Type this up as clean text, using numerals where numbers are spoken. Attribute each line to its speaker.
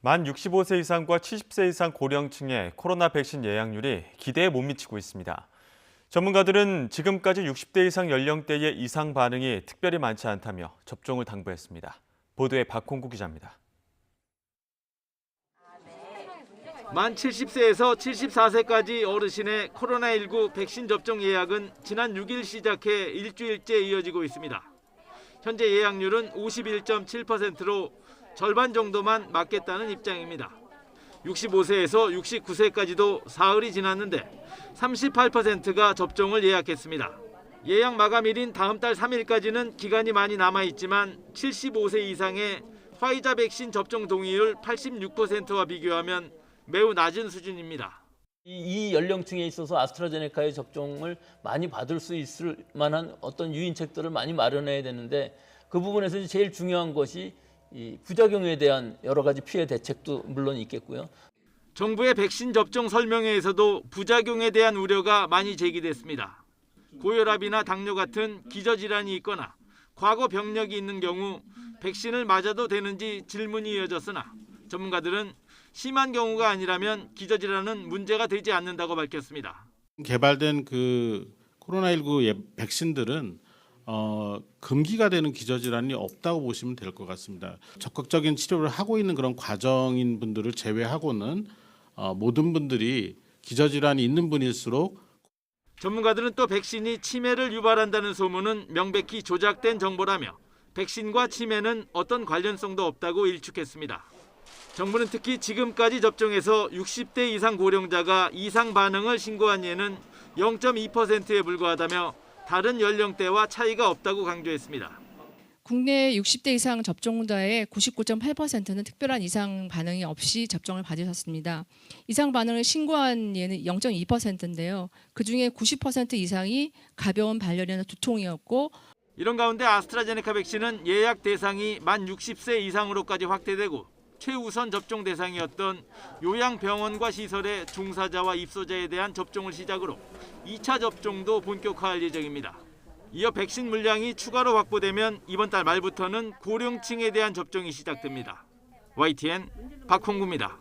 Speaker 1: 만 65세 이상과 70세 이상 고령층의 코로나 백신 예약률이 기대에 못 미치고 있습니다. 전문가들은 지금까지 60대 이상 연령대의 이상 반응이 특별히 많지 않다며 접종을 당부했습니다. 보도에 박홍구 기자입니다.
Speaker 2: 만 70세에서 74세까지 어르신의 코로나19 백신 접종 예약은 지난 6일 시작해 일주일째 이어지고 있습니다. 현재 예약률은 51.7%로 절반 정도만 맞겠다는 입장입니다. 65세에서 69세까지도 사흘이 지났는데 38%가 접종을 예약했습니다. 예약 마감일인 다음 달 3일까지는 기간이 많이 남아있지만 75세 이상의 화이자 백신 접종 동의율 86%와 비교하면 매우 낮은 수준입니다.
Speaker 3: 이 연령층에 있어서 아스트라제네카의 접종을 많이 받을 수 있을 만한 어떤 유인책들을 많이 마련해야 되는데 그 부분에서 제일 중요한 것이 이 부작용에 대한 여러 가지 피해 대책도 물론 있겠고요.
Speaker 2: 정부의 백신 접종 설명회에서도 부작용에 대한 우려가 많이 제기됐습니다. 고혈압이나 당뇨 같은 기저질환이 있거나 과거 병력이 있는 경우 백신을 맞아도 되는지 질문이 이어졌으나 전문가들은 심한 경우가 아니라면 기저질환은 문제가 되지 않는다고 밝혔습니다.
Speaker 4: 개발된 그 코로나19 백신들은 금기가 되는 기저질환이 없다고 보시면 될 것 같습니다. 적극적인 치료를 하고 있는 그런 과정인 분들을 제외하고는 모든 분들이 기저질환이 있는 분일수록
Speaker 2: 전문가들은 또 백신이 치매를 유발한다는 소문은 명백히 조작된 정보라며 백신과 치매는 어떤 관련성도 없다고 일축했습니다. 정부는 특히 지금까지 접종해서 60대 이상 고령자가 이상 반응을 신고한 예는 0.2%에 불과하다며 다른 연령대와 차이가 없다고 강조했습니다.
Speaker 5: 국내 60대 이상 접종자의 99.8%는 특별한 이상 반응이 없이 접종을 받으셨습니다. 이상 반응을 신고한 예는 0.2%인데요. 그중에 90% 이상이 가벼운 발열이나 두통이었고
Speaker 2: 이런 가운데 아스트라제네카 백신은 예약 대상이 만 60세 이상으로까지 확대되고 최우선 접종 대상이었던 요양병원과 시설의 종사자와 입소자에 대한 접종을 시작으로 2차 접종도 본격화할 예정입니다. 이어 백신 물량이 추가로 확보되면 이번 달 말부터는 고령층에 대한 접종이 시작됩니다. YTN 박홍구입니다.